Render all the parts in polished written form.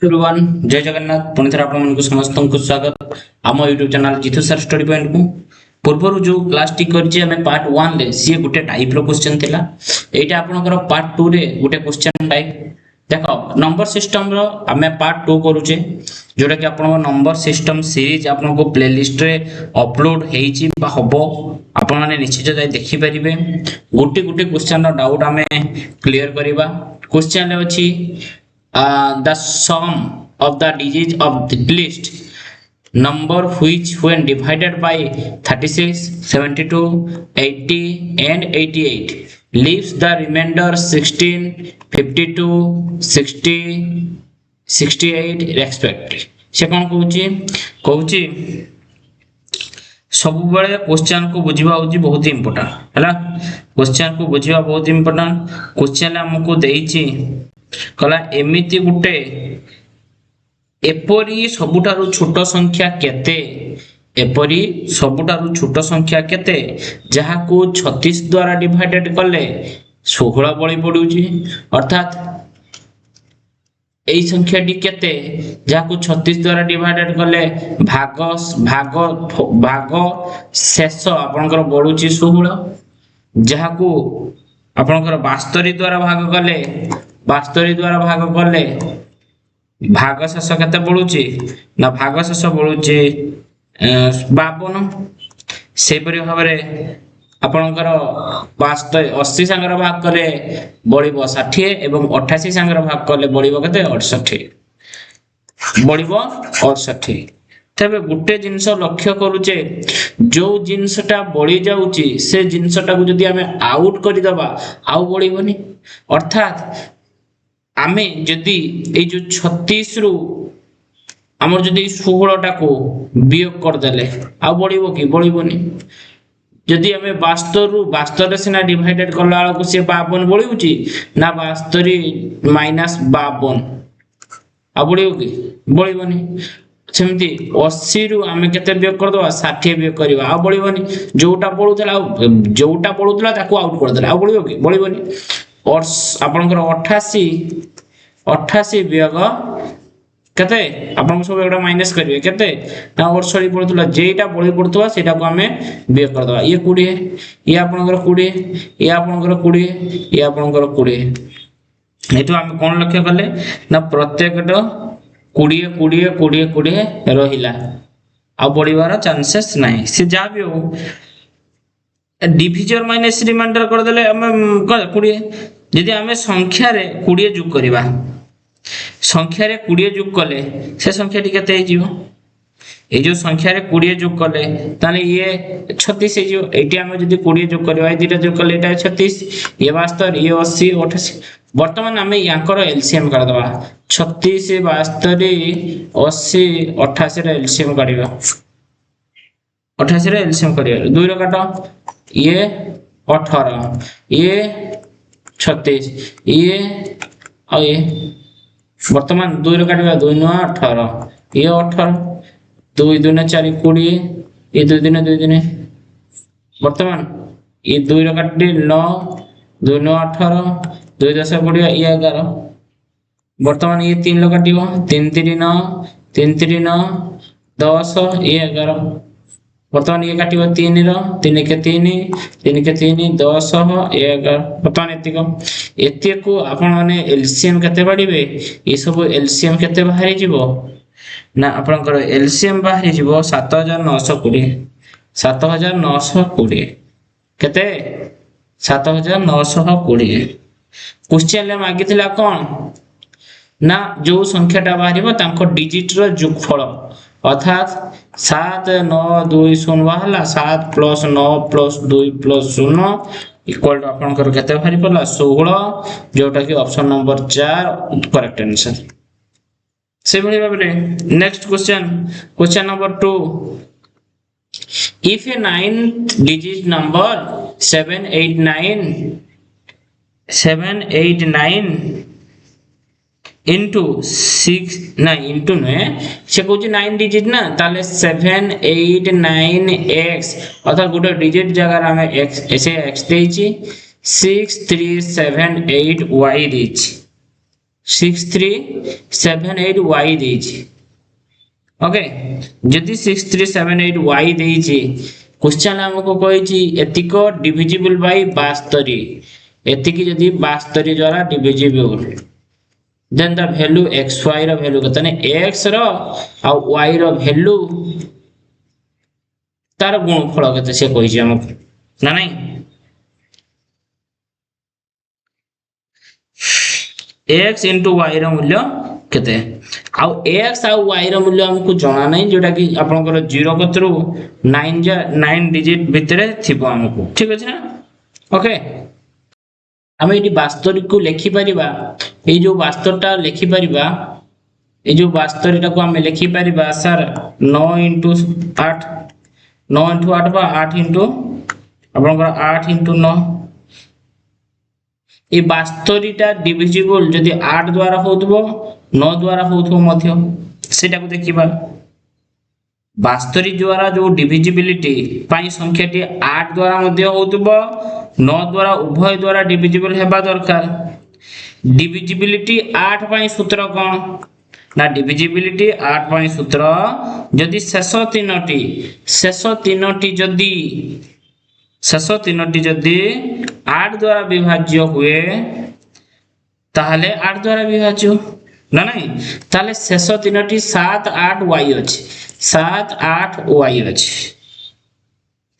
Everyone जय जगन्नाथ पुणी थर आपन को समस्त को स्वागत आम YouTube channel Jitu sir study point को पूर्व जो क्लास टी करजे हमें पार्ट 1 ले सी गुटे टाइप रो क्वेश्चन थिला एटा आपनकर पार्ट 2 रे गुटे क्वेश्चन टाइप देखो नंबर सिस्टम रो हमें पार्ट 2 करूचे जोटा कि आपन नंबर सिस्टम सीरीज आपन को प्लेलिस्ट रे अपलोड हेची बा हबो आपन माने निश्चित जाय देखि परिबे गुटे गुटे क्वेश्चन रो डाउट हमें क्लियर करिबा क्वेश्चन ले अछि the sum of the digits of the list number which when divided by 36 72 80 and 88 leaves the remainder 16 52 60 68 respectively से कोन कहूची सब बेले क्वेश्चन को बुझिबा होची बहुत इंपोर्टेंट हैला क्वेश्चन को बुझिबा बहुत इंपोर्टेंट क्वेश्चन हमको देइची कला एमिति गुटे एपरी सबुठारु छोट संख्या केते एपरी सबुठारु छोट संख्या केते जहा को 36 द्वारा डिवाइडेड करले 16 बळी पडुची अर्थात एई संख्या डी केते जहा को 36 द्वारा डिवाइडेड करले भाग भाग भाग शेष आपनकर बडुची 16 जहा को आपनकर 72 द्वारा भाग करले 72 द्वारा भाग करले भाग शेष केते बळुची ना भाग शेष बळुची 52 से परि भाबरे आपनकर 80 संगर भाग करे बळिबो 60 एवं 88 संगर भाग करले बळिबो केते 68 बळिबो 68 तबे गुटे जिंस लक्ष्य करूचे जो जिंसटा बळी जाउची से जिंसटा को जदी हमें आउट करि दबा आउ बळिबोनी अर्थात आमे जदी ए जो 36 रु हमर जदी 16 टा को वियोग कर देले आ बळिबो की बळिबोनी जदी हमें 72 रु 72 सिना डिवाइडेड करला को से 52 बळिउची ना 72 माइनस 52 आ बळिबो की बळिबोनी सेमती 80 रु हमें केते वियोग कर दवा 60 वियोग करबा आ बळिबोनी जोटा बळुतला ताको आउट कर देला आ बळिबो की बळिबोनी और आपनकर 88 वियोग केते आपन सब एटा माइनस करिवे केते ना और सरी पड़तला जेटा बळी पड़तवा सेटा को हमें वियोग कर दवा ये 20 ये आपनकर 20 ये आपनकर 20 ये आपनकर 20 एतो हम कोन लक्ष्य करले ना प्रत्येकटा 20 20 20 20 रहिला आ बळीवार चांसेस नाही से जा भी हो डिविजन माइनस रिमाइंडर कर देले हम 20 यदि हमें संख्या रे 20 जोग करबा संख्या रे 20 जोग कले से संख्या टी केते हिजिवो ए जो संख्या रे 20 जोग कले ताले ये 36 हे जो एटी हम यदि 20 जोग करबा ए दिटा जोग कले एटा 36 ये 72 ये 80 88 वर्तमान हमें यांकर एलसीएम कर दबा 36 72 80 88 रे एलसीएम काढिबा 88 रे एलसीएम करिया 2 रे काटो ये 18 ये 36 ये और ये वर्तमान 2 रे काटबा 2 9 18 ये 18 2 2 4 20 ये 2 दिन 2 दिन वर्तमान ये 2 रे काटले 9 2 9 18 2 10 20 ये 11 वर्तमान ये 3 रे काटिबो 3 3 9 3 3 9 10 ये 11 वर्तमान ये काटिबो 3 रो 3 के 3 3 के 3 10 11 वर्तमान एते को आपण माने एलसीएम केते बाडीबे ये सब एलसीएम केते बाहरी जीवो ना आपनकर एलसीएम बाहरी जीवो 7920 7920 केते 7920 क्वेश्चन ले मागितला कोन ना जो संख्याटा बाहरीबो तांको डिजिट रो जोगफल अर्थात 7 9 2 0 बाहला 7 plus 9 plus 2 plus 0 equal to आपनकर केते बाहरी पला 16 जोटा कि ऑप्शन नंबर 4 करेक्ट आंसर से भली बाबरे next question number 2 if a 9th digit number 789 into 6 9 into ने से कहू 9 डिजिट ना ताले 789x अर्थात गोटे डिजिट जगह हमें x ऐसे x देछि 6378y देछि 6378y ଦେଇଛି ओके जदि 6378y ଦେଇଛି क्वेश्चन हमको कहिछि एतिक डिविजिबल बाय 72 एतिकी जदि 72 द्वारा divisible then the value xy रो वैल्यू कतने x रो आ y रो वैल्यू तार गुणफल केते से कहिछि हमको ना नहीं x into y रो मूल्य केते आ x आ y रो मूल्य हमको जणा नहीं जोटा कि आपनकर 0 कतरु 9 डिजिट भितरे थिबो हमको ठीक अछि ना ओके हम एटी वास्तविक को लिखि परिबा ए जो वास्तवटा लिखि परिबा ए जो वास्तविकटा को हम लिखि परिबा सर 9 into 8 9 into 8 बा 8 into आपनकर 8 into 9 ए वास्तविकटा डिविजिबल जदि 8 द्वारा होतबो 9 द्वारा होतबो मध्य सेटा को देखिबा वास्तविक द्वारा जो डिविजिबिलिटी पाई संख्याटी 8 द्वारा मध्य होतबो 9 द्वारा उभय द्वारा डिविजिबल हेबा दरकार डिविजिबिलिटी 8 पाई सूत्र कोन ना डिविजिबिलिटी 8 पाई सूत्र जदि शेष तीनोटी जदि 8 द्वारा विभाज्य हुए ताहले 8 द्वारा विभाज्य ना नहीं ताहले शेष तीनोटी 7 8 y अछि 7 8 y अछि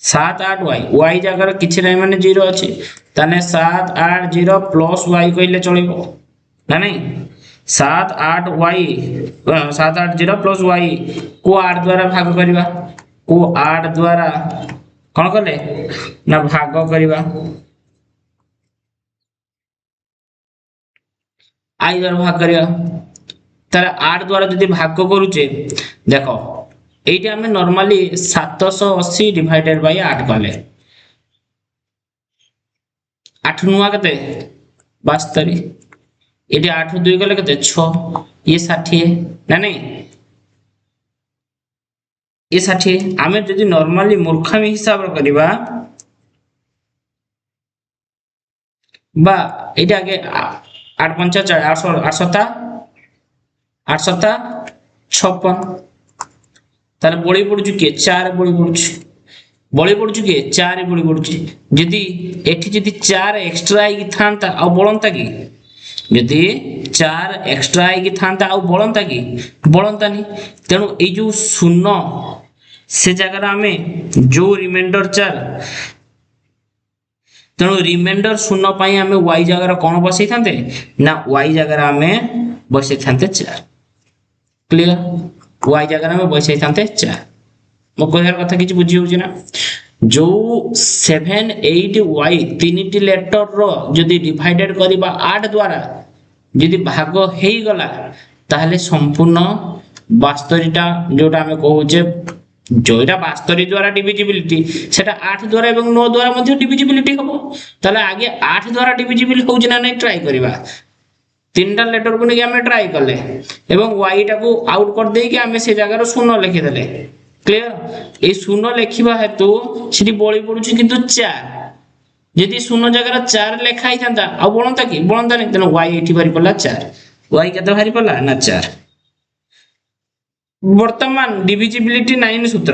7 8 y जगह किछि नै माने 0 अछि तने 7 8 0 प्लस y कइले चलिबो ना नहीं 7 8 y 7 8 0 प्लस y को 8 द्वारा भाग करबा को 8 द्वारा कोन करले ना भाग करबा i द्वारा भाग करबा तर 8 द्वारा यदि भाग करूचे देखो एटा हमें नॉर्मली 780 डिवाइडेड बाय 8 कले 8 नुआ कते 72 एटा 8 2 कले कते 6 ये 60 ना नहीं ये 60 हमें यदि नॉर्मली मूर्खामी हिसाब करबा बा एटा आगे 8 5 8 56 तार बळी पडुची के 4 बळी पडुची के 4 बळी पडुची जदी एठी जदी 4 एक्स्ट्रा आइ थांता आ बळंता की जदी 4 एक्स्ट्रा आइ थांता आ बळंता की बळंतानी तेनु ए जो शून्य से जगह हमें जो रिमाइंडर 4 तेनु रिमाइंडर शून्य पाई हमें y जगह कोन बसै थांते ना y जगह हमें बसै थांते 4 क्लियर y जगह में बसै थांते 4 मो कहर कथा किछ बुझी होछि ना जो 7 8 y तीनटी लेटर रो जदी डिवाइडेड करबा 8 द्वारा जदी भाग हेई गला ताहले संपूर्ण वास्तविकता जोटा हमें कहूचे जोटा वास्तविक द्वारा डिविजिबिलिटी सेटा 8 द्वारा एवं 9 द्वारा मध्ये डिविजिबिलिटी हबो ताले आगे 8 द्वारा डिविजिबल होउछ ना नै ट्राई करबा तीनटा लेटर को नेकी हमें ट्राई करले एवं y टा को आउट कर देई कि हमें से जगह रो शून्य लिखि देले क्लियर ए शून्य लिखिबा हेतु सिटी बळी पडुची किंतु 4 यदि शून्य जगह 4 लिखाई थांता आ बळंता की बळंता नै तने y एठी भारी पडला 4 y केते भारी पडला ना 4 वर्तमान डिविजिबिलिटी 9 सूत्र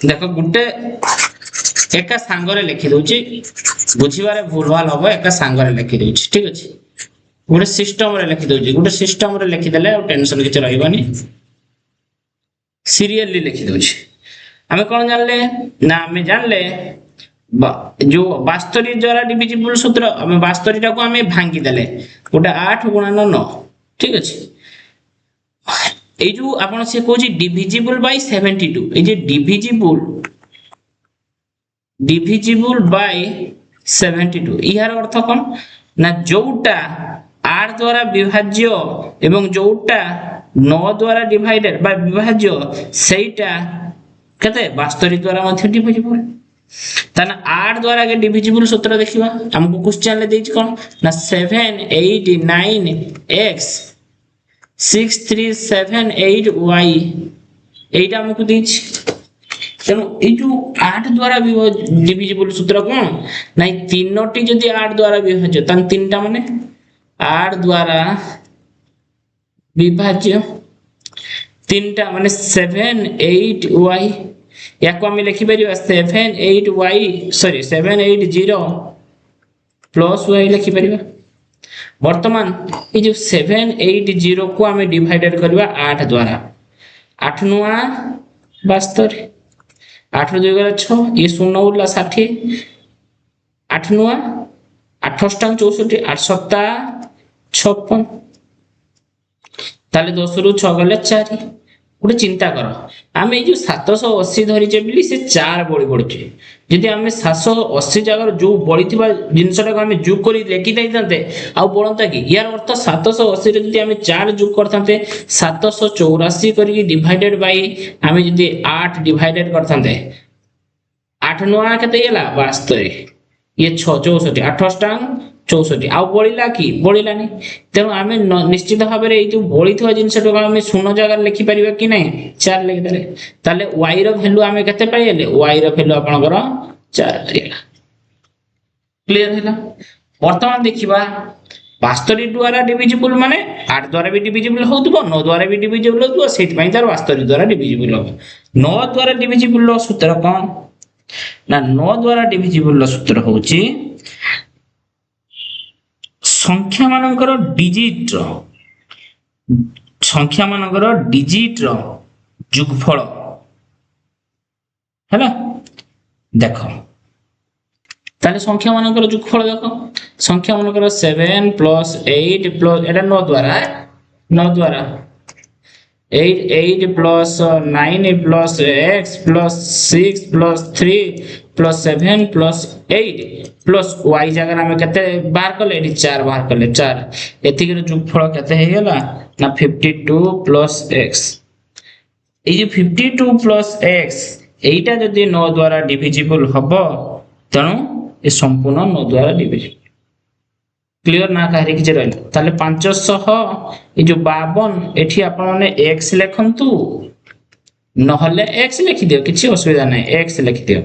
देखो गुटे एका सांगरे लिखि दोची बुझिबारे भूल भाल होबो एका सांगरे लिखि दोची ठीक अछि गुटे सिस्टम रे लिखि दोची गुटे सिस्टम रे लिखि देले टेंशन किछ रहइबानी सीरियली लिखि दोची हमें कोन जानले ना हमें जानले जो वास्तविक द्वारा डिविजिबल सूत्र हमें वास्तविकटा को हमें भांगी देले गुटे 8 गुणन 9 ठीक अछि ए जो आपण से कोजी डिविजिबल बाय 72 ए जे डिविजिबल बाय 72 इहार अर्थ कोन ना जोटा 8 द्वारा विभाज्य एवं जोटा 9 द्वारा डिवाइडेड बाय विभाज्य सेटा कते वास्तविक द्वारा मध्ये डिविजिबल तने 8 द्वारा के डिविजिबल सूत्र देखिबा हमको क्वेश्चन ले देछि कोन ना 7 8 9 x 6378y एटा हमको देछि तेनु ए जो 8 द्वारा डिविजिबल सूत्र कोन नै तीनोटी जदी 8 द्वारा विभाज्य तन तीनटा माने आठ द्वारा विभाज्य तीनटा माने 7 8y या को हम लिखि परिबा 7 8y सॉरी 780 प्लस y लिखि परिबा वर्तमान ये जो 780 को हम डिवाइडेड करबा 8 द्वारा 8 नुआ 72 8 रो 2 गला 6 ये 0 उरला 60 8 नुआ 8 अष्टांग 64 8 सप्ता 56 ताले 10 रु 6 गले 4 गोटे चिंता कर आम ये 780 धरीचे बोली से 4 बड़ी पड़े जदि आम 780 जगह जो बड़ी जिनसा आम जुग कर लेखि देते आउ बढ़ता कि यार अर्थ 780 जदि आम 4 जुग करते 784 करके डिवाइडेड बाय आम जदि 8 डिवाइडेड करते 8 नुआ केते गेला 72 ये 6 64 8 अष्टांग 64 आउ बढ़िला कि बढ़िलानी तेणु आम निश्चित भाव में ये बढ़ी जिनस आम शून्य जगह लिखि पार कि ना 4 लिखिदे ताले y रो वैल्यू आम केते पाइले y रो वैल्यू आपनकर 4 पाइला क्लियर हैला वर्तमान देखिबा 72 द्वारा डिविजिबल माने 8 द्वारा भी डिविजिबल होतबो 9 द्वारा भी डिविजिबल होतबो सेट पई तार 72 द्वारा डिविजिबल हो 9 द्वारा डिविजिबल रो सूत्र कोन ना 9 द्वारा डिविजिबल रो सूत्र होची संख्या मानकर डिजिट रो जुगफल हैला देखो ताले संख्या मानकर जुगफल देखो संख्या मानकर 7 प्लस 8 प्लस एटा 9 द्वारा 8 plus 9 plus x plus 6 plus 3 plus 7 plus 8 plus y जगह में केते बाहर कले 4 बाहर कले 4 एथि के जोगफल केते हे गेला ना 52 प्लस x ए जे 52 प्लस x एटा जदि 9 द्वारा डिविजिबल हबो तणु ए संपूर्ण 9 द्वारा डिविजिबल क्लियर ना काहे कि रहल ताले 500 ए जो 52 एठी आपण माने x लेखंतु नहले x लिखि दियो किछि असुविधा नै x लिखि दियो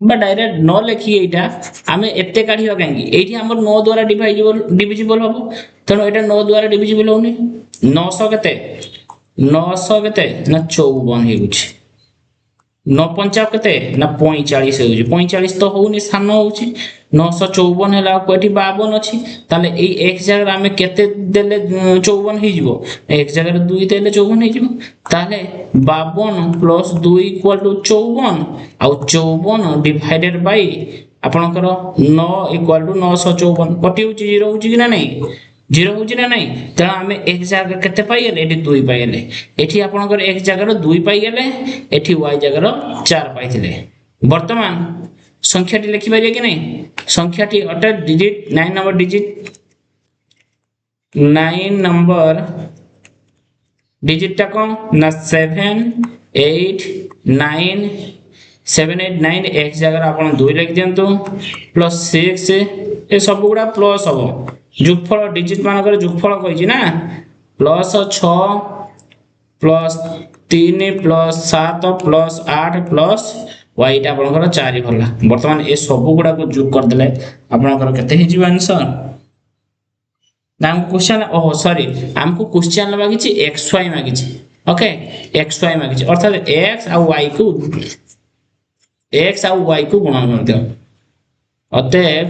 बा डायरेक्ट 9 लिखी एटा आमे एते काढिबा कांगी एठी हमर 9 द्वारा डिविजिबल हबो तनो एटा 9 द्वारा डिविजिबल होनी 900 केते 900 केते ना 54 हे गुछि 950 केते ना 45 हे गुछि 45 तो होउनी सान होउछि 954 हैला कोठी 52 अछि ताले ए एक जगह आमे केते देले 54 हे जिवो एक जगह 2 देले 54 हे जिवो ताले 52 प्लस 2 इक्वल टू 54 आ 54 डिवाइडेड बाय आपनकर 9 इक्वल टू 954 कटी होछि 0 होछि कि ना नै 0 होछि ना नै त आमे एक जगह केते पाइले एठी 2 पाइले एठी आपनकर एक जगह 2 पाइ गेले एठी y जगह 4 पाइथिले वर्तमान संख्याटी लिखि पारिए कि नै संख्याटी अटे digit 9 number digit 9 number digit टा कोन ना 7 8 9 7 8 9 एक जगह आपण 2 लिख दियंतु प्लस 6 ए सब गुडा प्लस हो जुगफल डिजिट मानकर जुगफल कहिछि ना plus 6 plus 3 plus 7 plus 8 plus y टा आपनकर 4 भला वर्तमान ए सब गुडा को जुग कर देले आपनकर केते हि जीव आंसर नाम क्वेश्चन ओह सॉरी हमको क्वेश्चन लबा किछि xy मागिछि ओके xy मागिछि अर्थात x और y को x और y को गुणन कर दियो अतएव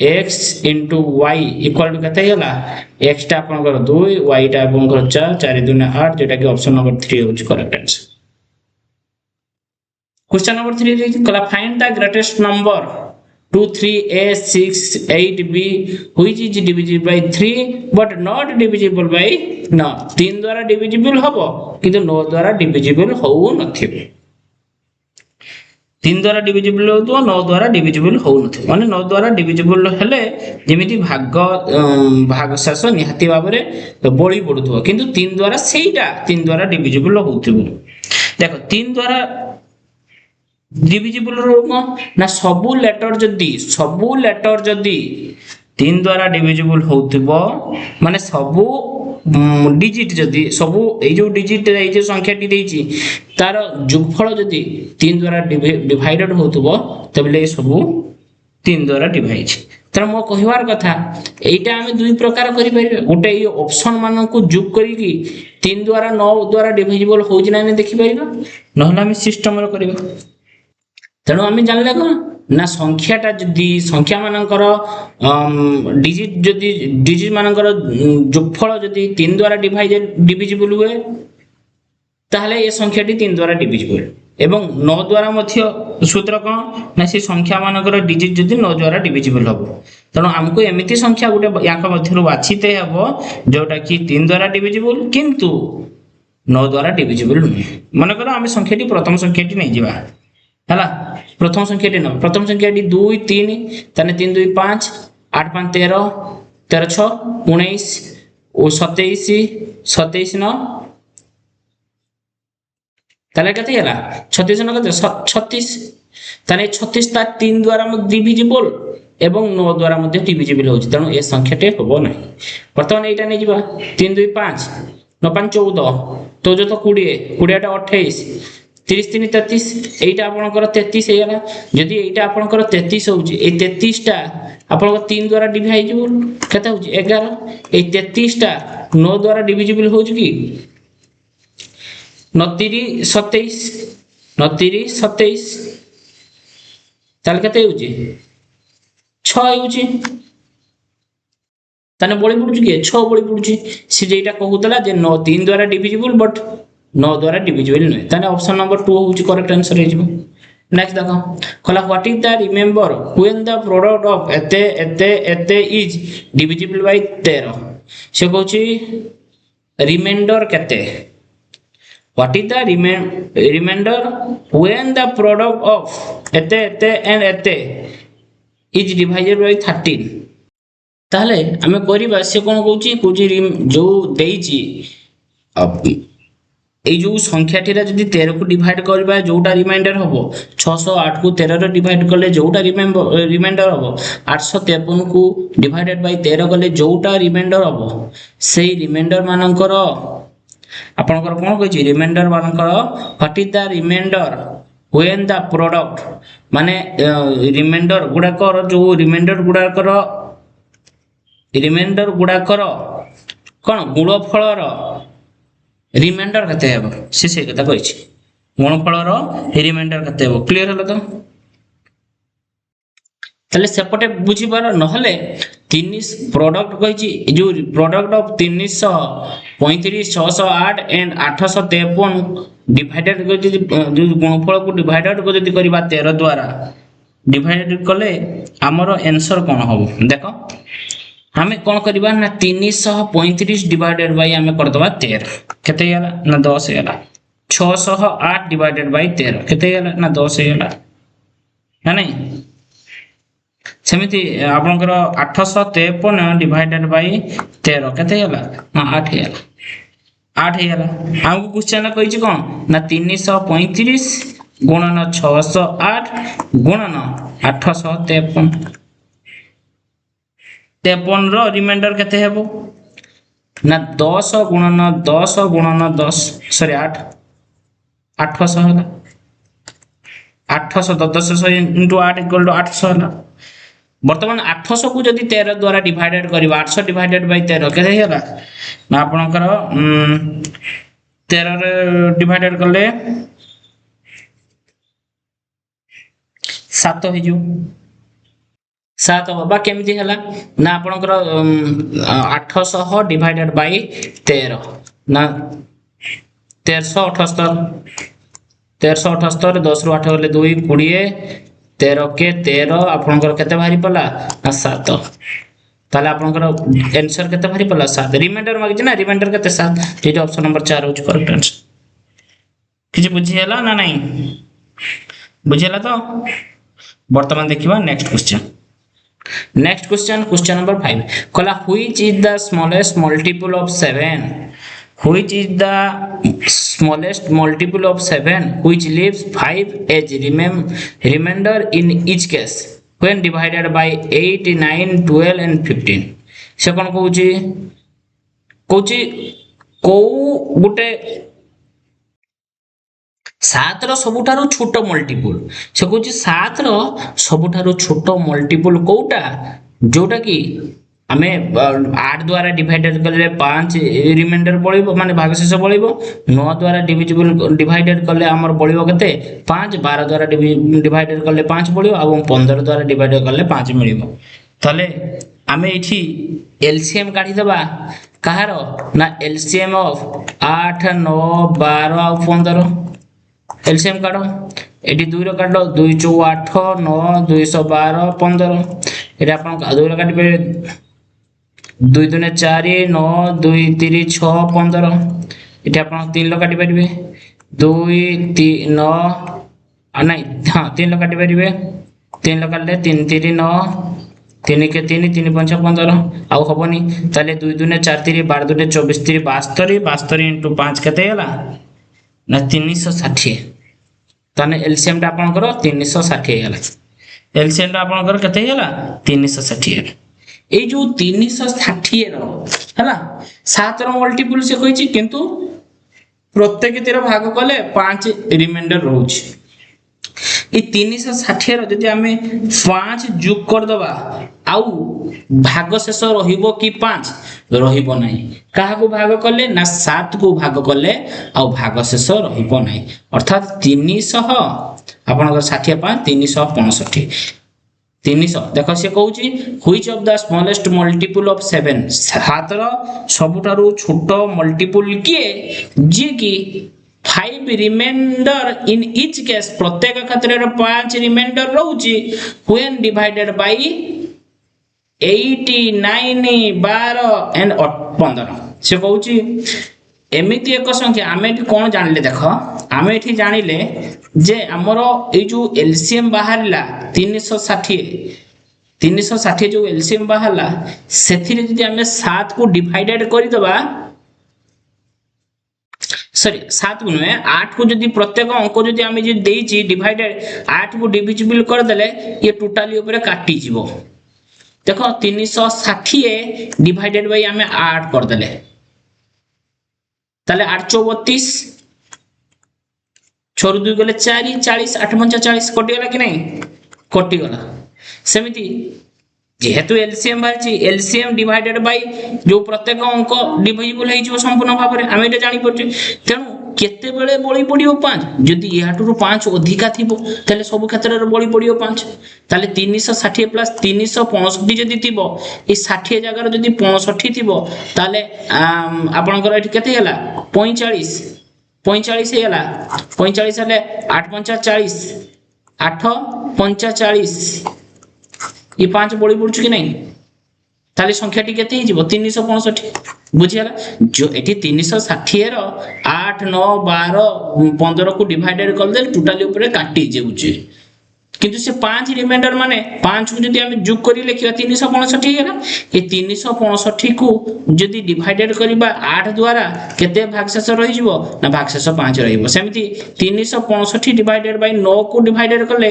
x into y equal to कते होला x टा आपनकर 2 y टा आपनकर 4 4 2 8 जेटा कि ऑप्शन नंबर 3 होछ करेक्ट आंसर क्वेश्चन नंबर 3 कला find the greatest number 2 3 a 6 8 b which is divisible by 3 but not divisible by 9 3 द्वारा डिविजिबल हबो किंतु 9 द्वारा डिविजिबल होउ नथिबो 3 द्वारा डिविजिबल हो 9 द्वारा डिविजिबल हो नथि माने 9 द्वारा डिविजिबल हेले जेमिति भाग शेष निहाती भाबरे बळी पडुथो किंतु 3 द्वारा सेइटा 3 द्वारा डिविजिबल होउथिबो देखो 3 द्वारा डिविजिबल रो ना सबु लेटर जदी 3 द्वारा डिविजिबल होउथिबो माने सबु डिजिट जदि सब ए जो डिजिट ए जो संख्याटी देछि तार जोगफल जदि 3 द्वारा डिवाइडेड होतबो तबले सब 3 द्वारा डिवाइड तर मो कहिवार कथा एटा हमें दुई प्रकार करि परिबे गोटे ए ऑप्शन मान को जोग करी कि 3 द्वारा 9 द्वारा डिविजिबल हो कि नहीं देखि परिबा नहला हम सिस्टम रो करबा तेणु आम जानले कौन ना संख्याटा जदि संख्या मानकर डिजिट जदि डिजिट मानकर जोगफल जदि 3 द्वारा डिविजिबल हुए ताहले ये संख्याटी 3 द्वारा डिविजिबल एवं 9 द्वारा मध्य सूत्र कौन ना से संख्या मानकर डिजिट जदि 9 द्वारा डिविजिबल हबो तेणु हमको एमिति संख्या गोटे याक मध्यरु बाछिते हबो जोटा कि 3 द्वारा डिविजिबल किंतु 9 द्वारा डिविजिबल नुहे मन कर आम संख्याटी प्रथम संख्याटी नहीं जिबा हला प्रथम संख्याटी न प्रथम संख्याटी 2 3 तने 3 2 5 8 5 13 13 6 19 और 27 27 9 ताले कते हला 36 न कते 36 ताले 36 ता 3 द्वारा डिविजिबल एवं 9 द्वारा मध्ये डिविजिबल होछि तनो ए संख्याटे होबो नै वर्तमान एटा नै जिबा 3 2 5 9 5 14 14 तो 20 20 टा 28 30 3 33 एटा आपनकर 33 हेला जदि एटा आपनकर 33 होउची ए 33 टा आपनकर 3 द्वारा डिवाइजिबल केता होउची 11 ए 33 टा 9 द्वारा डिविजिबल होउची की 29 27 29 27 ताल केते होउची 6 होउची तने बळी पडुची के 6 बळी पडुची से जेटा कहूतला जे 9 3 द्वारा डिविजिबल बट 9 द्वारा डिविजिबल नहीं ताने ऑप्शन नंबर 2 होउची करेक्ट आंसर हे जिवो नेक्स्ट देखो कहला what is the remainder when the product of एते एते एते इज डिविजिबल बाय 13 से कहूची रिमाइंडर केते what is the remainder when the product of एते एते एंड एते इज डिवाइडेड बाय 13 ताहले हमें करिबा से कोन कहूची कुजी जो देइची ए जो संख्याटीरा जदि 13 को डिवाइड करबा जोटा रिमाइंडर हबो 608 को 13 रे डिवाइड करले जोटा रिमाइंडर हबो 853 को डिवाइडेड बाय 13 करले जोटा रिमाइंडर हबो सेही रिमाइंडर मानकर आपनकर कोन कहछि रिमाइंडर मानकर what is the remainder when the product माने रिमाइंडर गुडाकर जो रिमाइंडर गुडाकर कोन गुणफलर रिमाइंडर कते हेबो से कथा कहिछि गुणफलर रिमाइंडर कते हेबो क्लियर हलो तो तले सेपटे बुझी पार नहले 3 प्रोडक्ट कहिछि जो प्रोडक्ट ऑफ 335 608 एंड 853 डिवाइडेड जो गुणफल को डिवाइडेड को जदी करबा 13 द्वारा डिवाइडेड कले हमरो आंसर कोन हबो देखो हमें कौन करबा ना 335 डिवाइडेड बाय हमें कर दबा 13 केते होला ना 10 होला 608 डिवाइडेड बाय 13 केते होला ना 10 होला है नहीं सेमिति आपनकर 853 डिवाइडेड बाय 13 केते होला ना 8 होला 8 होला हमको क्वेश्चन कहिछि कोन ना 335 गुणन 608 गुणन 853 53 रो रिमाइंडर केते हेबो ना 10 गुणन 10 सॉरी 8 800 होला 800 10 into 8 equal to 800 होला वर्तमान 800 को जदी 13 द्वारा डिवाइडेड करबा 800 डिवाइडेड बाय 13 केते होला ना आपनकर 13 रे डिवाइडेड करले 7 हे जो 7 बाबा केमिति हला ना आपनकर 800 डिवाइडेड बाय 13 ना 1378 10 रु 8 गले 2 20 13 के 13 आपनकर केते भारी पला ना 7 ताले आपनकर आंसर केते भारी पला 7 रिमाइंडर मागिछ ना रिमाइंडर केते 7 जेटा ऑप्शन नंबर 4 होछ करेक्ट आंसर किछि बुझी हला ना नहीं बुझिला तो वर्तमान देखिबा नेक्स्ट क्वेश्चन क्वेश्चन नंबर 5 कला which is the smallest multiple of 7 which is the smallest multiple of 7 which leaves 5 as remainder in each case when divided by 8 9 12 and 15 से कोन कहूची कौची को गोटे 7 ର ସବୁଠାରୁ ଛୋଟ ମଲ୍ଟିପୁଲ ସେ କହୁଛି 7 ର ସବୁଠାରୁ ଛୋଟ ମଲ୍ଟିପୁଲ କୋଉଟା ଯୋଉଟା କି ଆମେ 8 ଦ୍ୱାରା ଡିଭାଇଡେଡ କଲେ 5 ରିମାଇଣ୍ଡର ବଳିବ ମାନେ ଭାଗଶେଷ ବଳିବ 9 ଦ୍ୱାରା ଡିଭିଜିବଲ ଡିଭାଇଡେଡ କଲେ ଆମର ବଳିବ କେତେ 5 12 ଦ୍ୱାରା ଡିଭାଇଡେଡ କଲେ 5 ବଳିବ ଏବଂ 15 ଦ୍ୱାରା ଡିଭାଇଡେଡ କଲେ 5 ମିଳିବ ତାହେଲେ ଆମେ ଏଠି एलसीएम काढी दबा काହାର ନା एलसीएम ऑफ 8 9 12 ଆଉ 15 एलसीएम काढो एटी 2 रो काढो 2 चौ 8 9 212 15 एटा आपण 2 रो काढी पे 2 दुने 4 9 2 3 6 15 एटी आपण 3 रो काढी परिबे 2 3 9 नहीं हां 3 रो काढी परिबे 3 रो काढले 3 3 9 3 के 3 3 5 15 आउ हबनी ताले 2 दुने 4 3 12 दुने 24 3 72 72 into 5 केते होला ना 360 ताने एलसीएम टा आपनकर 360 होला एलसीएम टा आपनकर केते होला 360 ए जो 360 रो हला 7 रो मल्टीपल से कहिछि किंतु प्रत्येक तीर भाग कले 5 रिमाइंडर रहउछि ए 360 रो जदि हमें 5 जोग कर दबा आउ भाग शेष रहिबो कि 5 रहिबो नाही काहा को भाग कले ना 7 को भाग कले आउ भाग शेष रहिबो नाही अर्थात 300 आपनकर 60 5 365 300 देखो से कहउची which of the smallest multiple of 7 7 रो सबुठारु छोटो मल्टीपल किए जे कि 5 रिमाइंडर इन ईच केस प्रत्येक क्षेत्र रे 5 रिमाइंडर रहउची व्हेन डिवाइडेड बाय 89 12 एंड 15 से कहउची एमिति एक संख्या आमे कोन जानले देखो आमे एठी जानिले जे हमरो ए जो एलसीएम बाहरला 360 जो एलसीएम बाहरला सेथिरे जदि हमें 7 को डिवाइडेड करि दबा सॉरी 7 को नुहे 8 को जदि प्रत्येक अंक जदि हमें जे देइची डिवाइडेड 8 को डिविजिबल कर देले ये टोटली ऊपर काटी जीवो देखो 360 डिवाइडेड बाय हमें 8 कर देले ताले 8 32 छोरु 2 गले 4 40 8 40 कटि गला कि नहीं कटि गला सेमिति जेहेतु एलसीएम बारची एलसीएम डिवाइडेड बाय जो प्रत्येक अंक डिविजिबल है जो संपूर्ण भाव रे हम एटा जानि पड़छ तेनु केते बेले बळी पडियो 5 जदि याटुरु 5 अधिका थिबो तले सब क्षेत्र रे बळी पडियो 5 तले 360 प्लस 365 जदि थिबो ए 60 जगह रे जदि 65 थिबो तले आपनकर एठी केते होला 45 हेला 45 हेले 8 40 8 45 ये 5 बळी पडछु कि नहीं ताले संख्या टी केते हिजिबो 365 बुझियाला जो एठी 360 रो 8 9 12 15 को डिवाइडेड कर दे टोटली ऊपर काटी जेउची किंतु से 5 रिमाइंडर माने 5 को जदि हम जोग करी लेखिबा 365 हेला ए 365 को जदि डिवाइडेड करिबा 8 द्वारा केते भागशेष रहिजिवो ना भागशेष 5 रहिबो सेमिति 365 डिवाइडेड बाय 9 को डिवाइडेड करले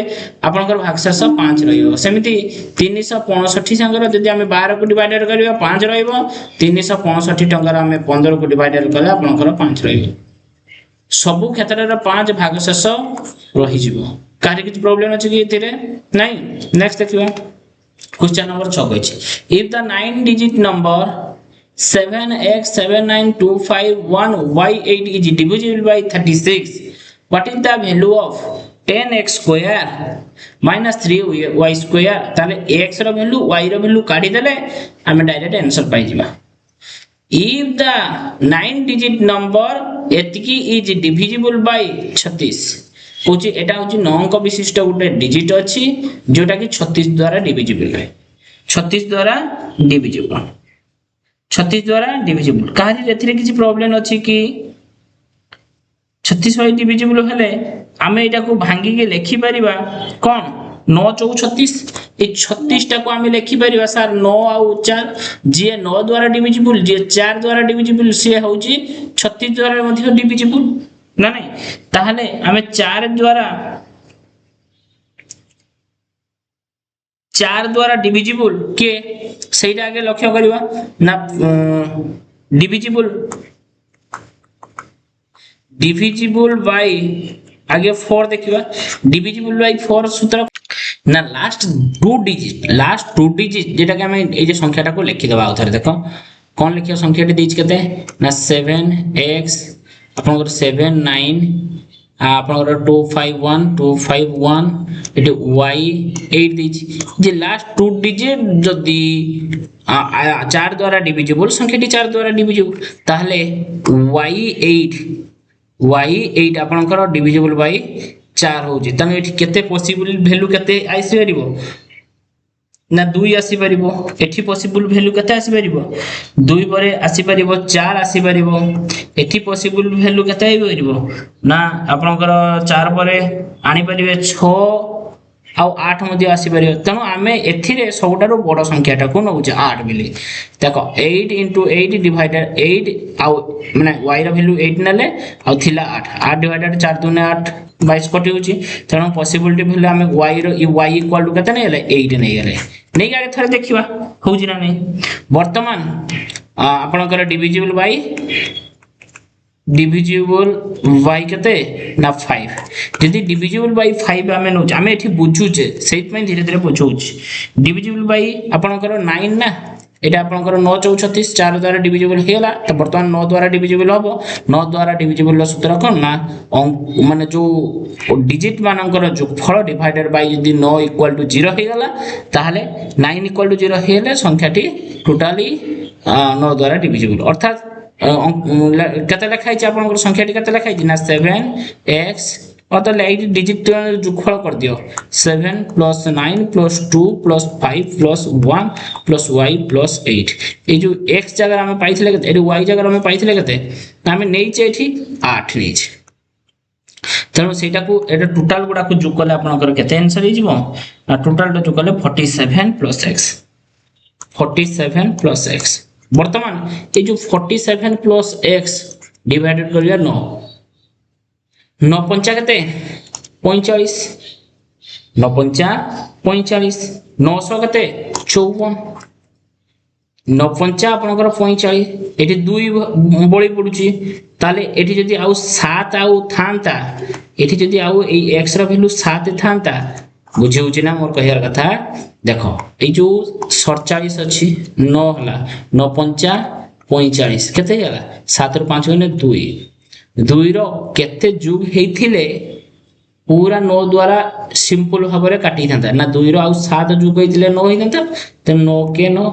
आपनकर भागशेष 5 रहिबो सेमिति 365 संगर जदि हम 12 को डिवाइडेड करिबा 5 रहिबो 365 टंगर हम 15 को डिवाइडेड करले आपनकर 5 रहिबो सबु क्षेत्र रे 5 भागशेष रहिजिवो काहे किछ प्रॉब्लम अछि कि एथिरे नहीं नेक्स्ट देखिबा क्वेश्चन नंबर 6 कहै छै if the 9 digit number 7x792511y8 is divisible by 36 what is the value of 10x square minus 3y square ताले x रो वैल्यू y रो वैल्यू काढी देले हम डायरेक्ट आंसर पाइ जिबा if the 9 digit number एतकी is divisible by 36 Kochi एटा होची 9 अंक विशिष्ट उटे digit अछि जोटा कि 36 द्वारा डिविजिबल है 36 द्वारा डिविजिबल काहे एथिरे किछि प्रॉब्लम अछि कि 36 बाय डिविजिबल हेले हमें एटा को भांगी के लिखि परिबा कोन 9 4 36 ए 36 टा को हमें लिखि परिबा सर 9 आउ 4 जे 9 द्वारा डिविजिबल जे 4 द्वारा डिविजिबल से होची 36 द्वारा मध्ये डिविजिबल ना नहीं ताहले हमें 4 द्वारा डिविजिबल के सेटा आगे लक्ष्य करबा ना डिविजिबल डिविजिबल बाय आगे 4 देखिबा डिविजिबल बाय 4 सूत्र ना लास्ट टू डिजिट जेटा कि हमें ए जे संख्याटा को लिखि देबा उथरे देखो कोन लिखियो संख्याटी देछ केते ना 7x आपनकर 7 9 आपनकर 251 एटी y 8 देछ जे लास्ट टू डिजिट जदी 4 द्वारा डिविजिबल संख्याटी 4 द्वारा डिविजिबल ताहले y8 आपनकर डिविजिबल बाय 4 होची तने एठी केते पॉसिबल वैल्यू केते आइसि परिबो ना 2 आसी परिबो एठी पॉसिबल वैल्यू केते आसी परिबो 2 परे आसी परिबो 4 आसी परिबो एठी पॉसिबल वैल्यू केते आइ परिबो ना आपनकर 4 परे आनी परिबे 6 आउ 8 मध्ये आसी परिबो तनो आमे एथिरे सबटारो बड़ संख्याटा को नउचे 8 बिली देखो 8 * 8 डिवाइडेड 8 आउ माने y रो वैल्यू 8 नले आउ थिला 8 डिवाइडेड 4 2 8 22 कटी होची तेणु पॉसिबिलिटी भेले हमें y रो y इक्वल टू केते नै गेले 8 नै गेले नै आगे थरे देखिबा होउची ना नै वर्तमान आपनकर डिविजिबल y केते ना 5 यदि डिविजिबल बाय 5 हमें नो हमें एठी बुझुचे सेट में धीरे धीरे बुझौची डिविजिबल बाय आपनकर 9 ना एटा आपनकर 9 34 4 द्वारा डिविजिबल हेला त वर्तमान 9 द्वारा डिविजिबल हबो 9 द्वारा डिविजिबल सूत्र कोन ना माने जो डिजिट मानकर जोगफल डिवाइडेड बाय यदि 9 इक्वल टू 0 हे गला ताहले 9 इक्वल टू 0 हेले संख्याटी टोटली 9 द्वारा डिविजिबल अर्थात केते लिखाइ छै आपनकर संख्याटी केते लिखाइ छै ना 7x अत लाइट डिजिट जोगफल कर दियो 7 + 9 + 2 + 5 + 1 + y + 8 ए जो x जगह हम पाइथिले केते एडी y जगह हम पाइथिले केते हम नै छै एठी 8 नै छै तेणु सेटा को एटा टोटल गुडा को जोग करले आपनकर केते आंसर हे जिवो ना टोटल जोग करले 47 + x 47 + x वर्तमान ए जो 47 + x डिवाइडेड करिया 9 9 पंचा केते 45 9 पंचा 45 900 केते 54 9 पंचा आपनकर 45 एठी 2 बळी पडुची ताले एठी जदी आउ 7 आउ थांता एठी जदी आउ ए x रा वैल्यू 7 थांता बुझी होची ना मोर कहियार कथा देखो ए जो 47 अछि 9 हला 9 पंचा 45 केते हला 7 रो 5 गने 2 2 रो केते जुग हेथिले पूरा 9 द्वारा सिंपल भाबरे काटी थांता ना 2 रो आउ 7 जुग हेथिले 9 हेथांता त 9 के 9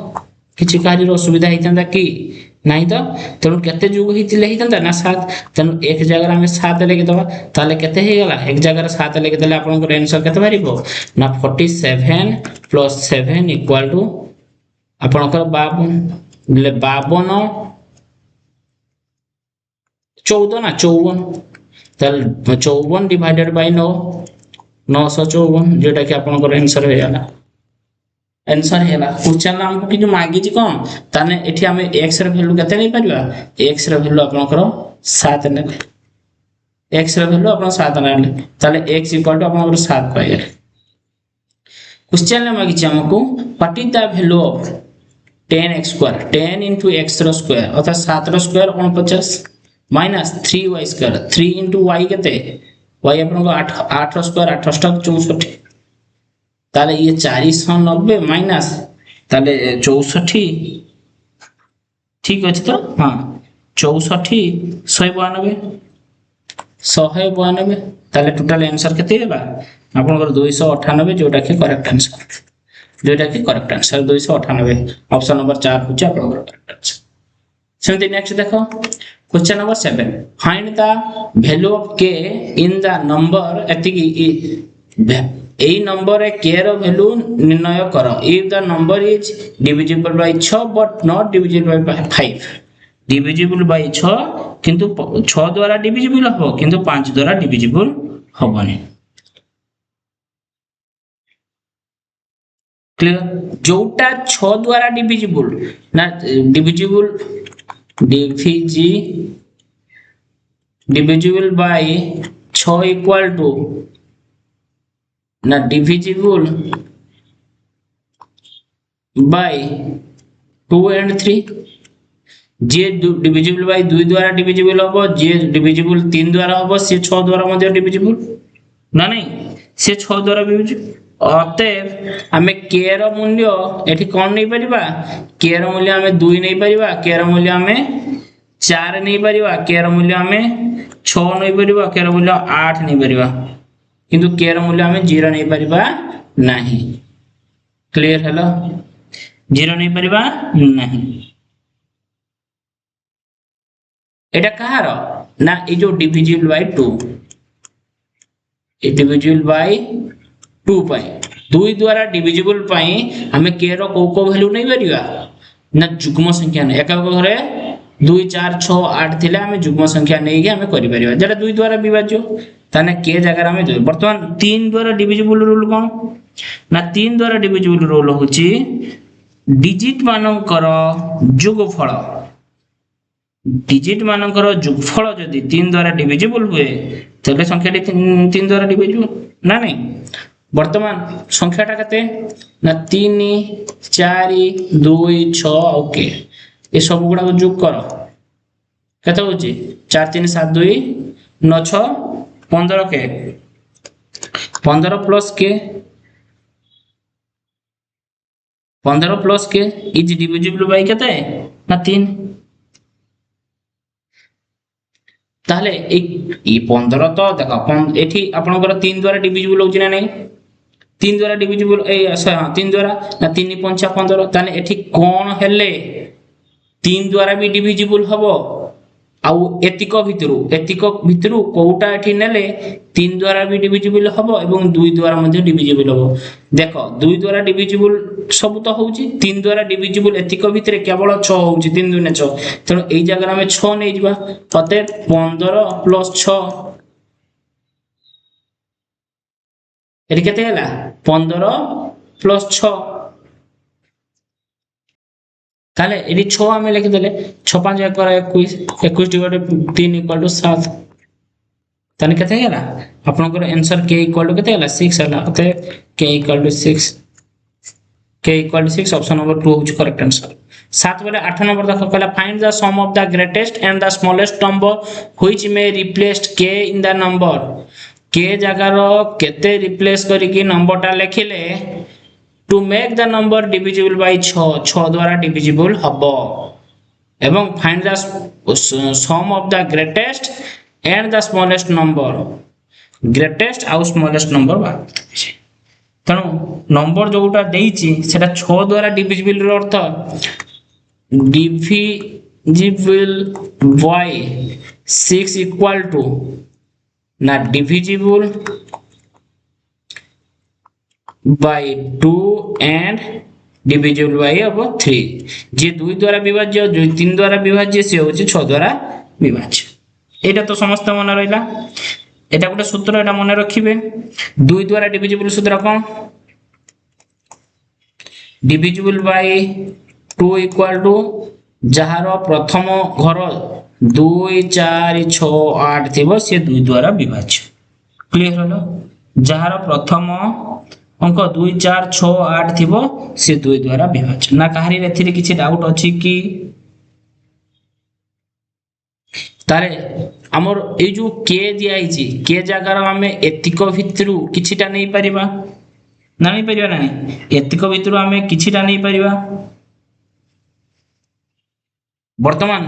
किछि कार्य रो सुविधा हेथांता की नाही तो तेणु केते जुग हेथिले हेथांता ना 7 तेणु एक जगह हमें 7 लेके दबा ताले केते हे गेला एक जगह 7 लेके देले आपन को आंसर केते बारिबो ना 47 + 7 = आपन को 52 ले 52 14 ना 54 ताल 54 डिवाइडेड बाय 9 954 जेटा कि आपन को आंसर हे जाला आंसर हेला क्वेश्चन हमको कि जो मागी छी कोन ताने एठी हमें x रा वैल्यू केते नै परिबा x रा वैल्यू आपन को 7 नै x रा वैल्यू आपन 7 नै ताले x = आपन को 7 पाइ गेले क्वेश्चन ले मागी छी हमको what is the value of 10x² 10 * x रो स्क्वायर अर्थात 7 रो स्क्वायर 49 माइनस 3y² 3 * y केते y आपन को 8 रो स्क्वायर 8 64 ताले ये 490 माइनस ताले 64 ठीक अछि तो हां 64 192 ताले टोटल आंसर केते हेबा आपन को 298 जोटा कि करेक्ट आंसर 298 ऑप्शन नंबर 4 होची आपन को करेक्ट आंसर सेमते नेक्स्ट देखो question number 7 find the value of k in the number एतिकी ए नंबर ए k रो वैल्यू निर्णय करो if the number is divisible by 6 but not divisible by 5 divisible by 6 किंतु 6 द्वारा डिविजिबल हो किंतु 5 द्वारा डिविजिबल होबनी क्लियर जोटा 6 द्वारा डिविजिबल ना डिविजिबल बाय 6 इक्वल टू ना divisible by 2 and 3 J divisible bye 2 द्वारा डिविजिबल हबो जे डिविजिबल 3 द्वारा हबो से 6 द्वारा मध्ये डिविजिबल ना नहीं से 6 द्वारा डिविजिबल अतएव आमे k रो मूल्य एठी कोन नै परिबा k रो मूल्य आमे 2 नै परिबा k रो मूल्य आमे 4 नै परिबा k रो मूल्य आमे 6 नै परिबा k रो मूल्य 8 नै परिबा किंतु k रो मूल्य आमे 0 नै परिबा नाही क्लियर हलो 0 नै परिबा नाही एटा कहार ना ए जो divisible by 2 A divisible by 2 पाई 2 द्वारा डिविजिबल पाई हमें k रो को वैल्यू नहीं परिबा ना जुग्म संख्या ने एकक घरे 2 4 6 8 थिले हमें जुग्म संख्या नहीं के हमें करि परिबा जेटा 2 द्वारा विभाज्य ताने k जगह हमें दो वर्तमान 3 द्वारा डिविजिबल रूल कोन ना 3 द्वारा डिविजिबल रूल होची डिजिट मानकर जोगफल डिजिट मानकर जोगफल जदी 3 द्वारा डिविजिबल हुए तले संख्याटी 3 द्वारा डिविजिबल ना नहीं वर्तमान संख्याटा कते ना 3 4 2 6 ओके ये सब गुडा को जोग करो कते होची 4 3 7 2 9 6 15 के 15 प्लस के 15 प्लस के इज डिविजिबल बाय कते ना 3 ताले ए 15 तो देखो एठी आपनकर 3 द्वारा डिविजिबल होची ना नहीं 3 द्वारा डिविजिबल ए हां 3 द्वारा ना 3 5 15 ताने एठी कोन हेले 3 द्वारा भी डिविजिबल हबो आउ एतिक भितरु कोउटा एठी नेले 3 द्वारा भी डिविजिबल हबो एवं 2 द्वारा मध्ये डिविजिबल हबो देखो 2 द्वारा डिविजिबल सब तो होउची 3 द्वारा डिविजिबल एतिक भितरे केवल 6 होउची 3 2 6 तनो एई जगह में 6 नै जिबा तते 15 प्लस 6 एठी केते हला 15 प्लस 6 ताले एडी 6 हमें लिख देले 6 5 1 21 21 डिवाइडेड 3 इक्वल टू 7 ताने केते हला आपनकर आंसर k इक्वल टू केते हला 6 हला अते k equal to 6 k equal to 6 option number 2 होच करेक्ट आंसर 7 बेले 8 नंबर देखो कहला find the sum of the greatest and the smallest number which may replaced k in the number k जगह रो केते रिप्लेस करी कि नंबरटा लिखिले to make the number divisible by 6 द्वारा divisible हबो एवं find the sum of the greatest and the smallest number greatest और smallest number बा तनो नंबर जोटा देइची सेटा 6 द्वारा divisible row earth divisible by 6 equal to ना divisible by 2 and divisible by अब 3 जे 2 द्वारा विभाज्य जो 3 द्वारा विभाज्य से होची 6 द्वारा विभाज्य एटा तो समस्त मन रहिला एटा गोटे सूत्र एटा मन रखिबे 2 द्वारा डिविजिबल सूत्र कोन डिविजिबल by 2 इक्वल टू जहार प्रथम घर 2 4 6 8 थिबो से 2 द्वारा विभाज्य क्लियर हलो जहार प्रथम अंक 2 4 6 8 थिबो से 2 द्वारा विभाज्य ना कहारी रेथिरे किछि डाउट अछि कि तारे हमर ए जो k दिया हिची k जगह हमें एतिक भितरु किछिटा नै परिबा ना नै परिबा ना एतिक भितरु हमें किछिटा नै परिबा वर्तमान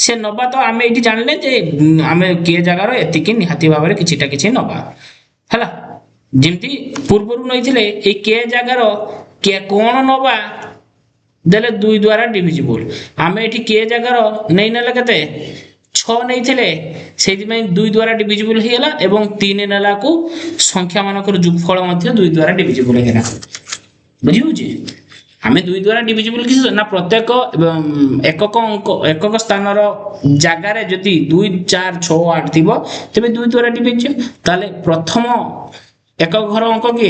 से नबा तो हमें एठी जानले जे हमें k जगह रो एतिक निहाती भाबरे किछिटा किछि नबा हला जिमती पूर्वरु नइथिले ए k जगह रो के कोन नबा देले 2 द्वारा डिविजिबल हमें एठी k जगह रो नै नले कते 6 नइथिले सेति में 2 द्वारा डिविजिबल हेला एवं 3 नेला को संख्या मानकर जोगफल मध्ये 2 द्वारा डिविजिबल हेला बुझिउ जे हमें 2 द्वारा डिविजिबल कि ना प्रत्येक एकक अंक एकक स्थान रो जगह रे जति 2 4 6 8 थिबो तबे 2 द्वारा डिविजिबल ताले प्रथम एक घर अंक के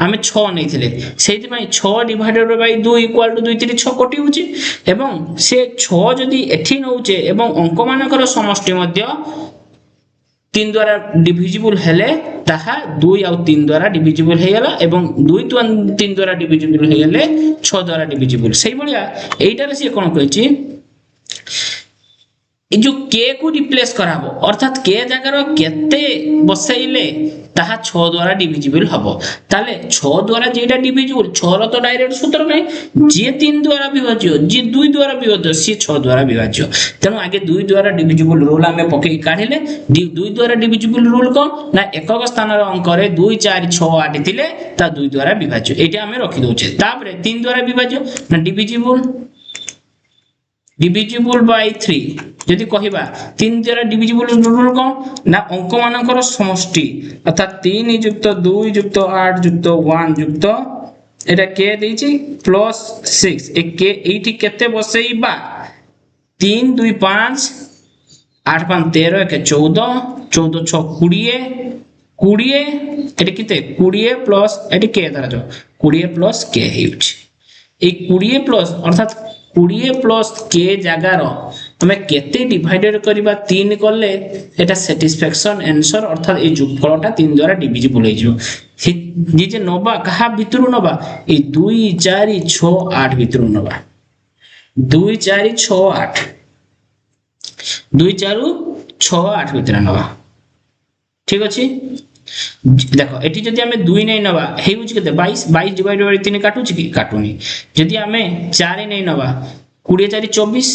आमे 6 नै थिले सेति में 6 डिवाइडेड बाय 2 इक्वल टू 2 3 6 कोटी होची एवं से 6 जदी एठी नउचे एवं अंक मानकर समष्टि मध्ये 3 द्वारा डिविजिबल हेले ताहा 2 और 3 द्वारा डिविजिबल हेयला एवं 2 3 द्वारा डिविजिबल हेयले 6 द्वारा डिविजिबल सेहि बलिया एइटारे से कोन कहछि ए जो के को रिप्लेस कराबो अर्थात के जगार केते बसाइले ताहा 6 द्वारा डिविजिबल हबो ताले 6 द्वारा जेटा डिविजिबल 6 रो तो डायरेक्ट सूत्र नै जे 3 द्वारा विभाज्य जे 2 द्वारा विभाज्य से 6 द्वारा विभाज्य तेनु आगे 2 द्वारा डिविजिबल रूल हमें पके काढिले 2 द्वारा डिविजिबल रूल को ना एकक स्थान रो अंक रे 2 4 6 8 थिले ता 2 द्वारा विभाज्य एटा हमें रखि दोचे तापरे 3 द्वारा विभाज्य ना डिविजिबल बाय 3 यदि कहिबा 3 द्वारा डिविजिबल रूल को ना अंक मानकर समष्टि अर्थात 3 युक्त 2 युक्त 8 युक्त 1 युक्त एटा के देछि प्लस 6 ए के एठी केते बसैबा 3 2 5 8 5 13 1 14 14 6 20 20 एटा केते 20 प्लस एटी के धरा जो 20 प्लस के हेउछि ए 20 प्लस अर्थात 20 प्लस के जगार हमें केते डिवाइडेड करबा 3 करले एटा सैटिस्फैक्शन आंसर अर्थात ए जोगफलटा 3 द्वारा डिविजिबल हो जिवो जे जे नबा कहा भितरु नबा ए 2 4 6 8 भितरु नबा 2 4 6 8 2 4 6 8 भितर नबा ठीक अछि देखो एठी जदि हमें 2 नै नबा हेउछ केते 22 22 डिवाइड बाय 3 काटुछ कि काटुनी जदि हमें 4 नै नबा 20 4 24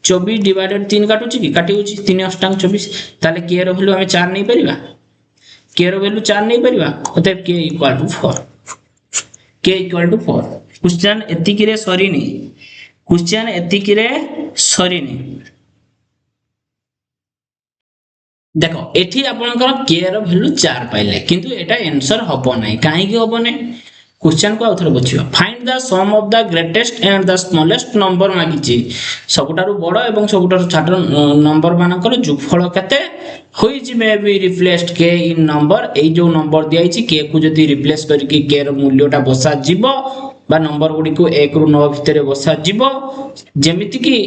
24 डिवाइडेड 3 काटुछ कि काटिउछ 3 अष्टांग 24 ताले के रो वैल्यू हमें 4 नै परिबा के रो वैल्यू 4 नै परिबा अतः के इक्वल टू 4 के इक्वल टू 4 क्वेश्चन एतिकी रे सरीनी क्वेश्चन एतिकी रे सरीनी देखो एठी आपनकर के रो वैल्यू 4 पाइले किंतु एटा आंसर हबो नै काहे कि हबो नै क्वेश्चन को आउथर बचियो find the sum of the greatest and the smallest number मागिची सबटारु बड़ एवं सबटारु छोट नंबर मानकर जोगफल केते व्हिच मे बी रिप्लेस्ड के इन नंबर ए जो नंबर दियाइची के को जदी रिप्लेस करके के रो मूल्यटा बसा जिवो बा नंबर गुडी को 1 रु 9 भितरे बसा जिवो जेमिति कि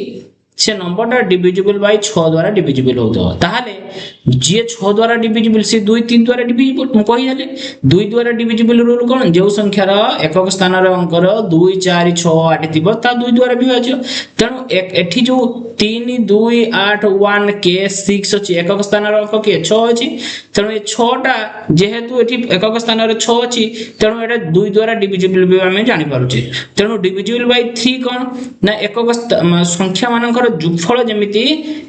से नंबरटा डिविजिबल बाय 6 द्वारा डिविजिबल होतो ताहाले जे 6 द्वारा डिविजिबल से 2 3 द्वारा डिविजिबल म कहि हले 2 द्वारा डिविजिबल रूल कोन जे संख्या रो एकक स्थान रो अंक रो 2 4 6 8 थिबो ता 2 द्वारा विभाज्य तनो एठी जो 3 2 8 1 के 6 अछि एकक स्थान रो अंक के 6 अछि तनो ए 6 टा जेहेतु एठी एकक स्थान रो 6 अछि तनो एटा 2 द्वारा डिविजिबल भी हम जानि पारु छी तनो डिविजिबल बाय 3 कोन ना एकक संख्या मानकर जोगफल जेमिति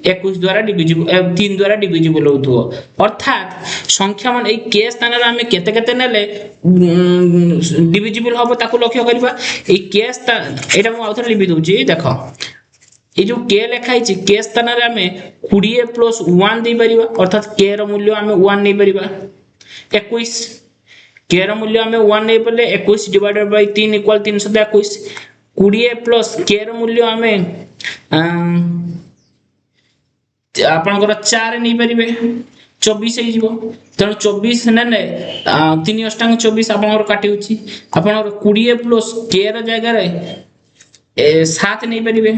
21 द्वारा डिविजिबल 3 द्वारा डिविजिबल होतो अर्थात संख्या मान ए के स्थान रे हम केते केते नेले डिविजिबल होबो ताको लक्ष्य करबा ए के स्थान एटा म आउथर लिखि दोची देखो ए जो के लिखाई छी के स्थान रे हम 20 प्लस 1 दे परिबा अर्थात के रो मूल्य हम 1 नै परिबा 21 के रो मूल्य हम 1 नै पले 21 डिवाइडेड बाय 3 इक्वल 321 20 प्लस के रो मूल्य हमें आपनकर 4 नै परिबे 24 हे जिवो तनो 24 ने 3 अष्टांग 24 आपनकर काटी होची आपनकर 20 प्लस के रो जगह रे 7 नै परिबे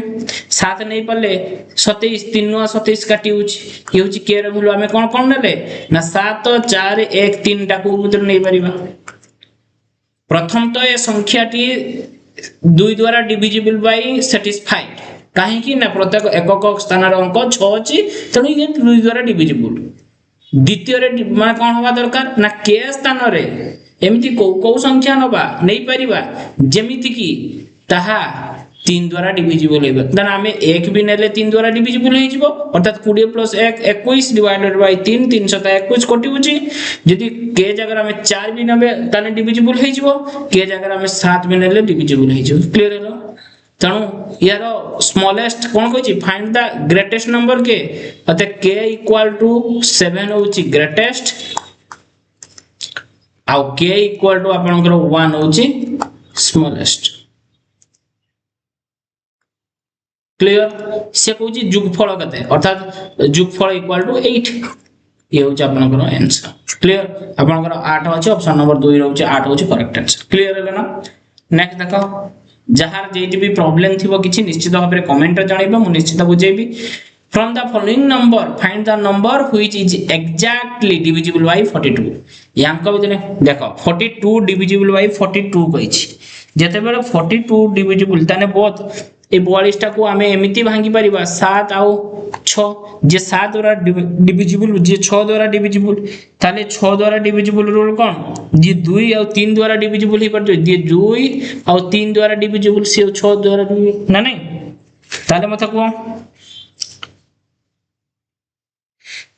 7 नै पले 27 3 27 काटी होची ये होची के रो मूल्य हमें कोन कोन नेले ना 7 4 1 3 टा को उतर नै परिबा प्रथम तो ये संख्याटी 2 द्वारा डिविजिबल बाय सैटिस्फाइड काहे कि ना प्रत्येक एकक स्थान रो अंक 6 अछि तनो ये 2 द्वारा डिविजिबल द्वितीय रे माने कोन होबा दरकार ना के स्थान रे एमिति को संख्या नबा नै परिबा जेमिति कि ताहा 3 द्वारा डिविजिबल हेबा देन हमें 1 भी नेले 3 द्वारा डिविजिबल हे जिवो अर्थात 20 प्लस 1 21 डिवाइडेड बाय 3 321 कोटी होची यदि के जगह हमें 4 भी नेबे ताने डिविजिबल हे जिवो के जगह हमें 7 भी नेले डिविजिबल हे जिवो क्लियर हेलो तणु यार स्मॉलेस्ट कोन कहछि फाइंड द ग्रेटेस्ट नंबर के अते k इक्वल टू 7 होछि ग्रेटेस्ट आ k इक्वल टू आपनकर 1 होछि स्मॉलेस्ट क्लियर से कहछि जोगफल कते अर्थात जोगफल इक्वल टू 8 ये होछि आपनकर आंसर क्लियर आपनकर 8 होछि ऑप्शन नंबर 2 रहउछि 8 होछि करेक्ट आंसर क्लियर हैला ना नेक्स्ट देखो जहार जेति भी प्रॉब्लम थिबो किछि निश्चित भाबरे कमेंट रे जणाइबो मु निश्चित बुझेबी from the following number find the number which is exactly divisible by 42 यांको बितने देखो 42 डिविजिबल बाय 42 कहिछि जते बेले 42 डिविजिबल तने बहुत ए 42 टा को आमे एमिति भांगी परिबा 7 आउ 6 जे 7 द्वारा डिविजिबल जे 6 द्वारा डिविजिबल ताले 6 द्वारा डिविजिबल रूल कोन जे 2 आउ 3 द्वारा डिविजिबल ही परतो जे 2 आउ 3 द्वारा डिविजिबल से 6 द्वारा ना नहीं ताले मत को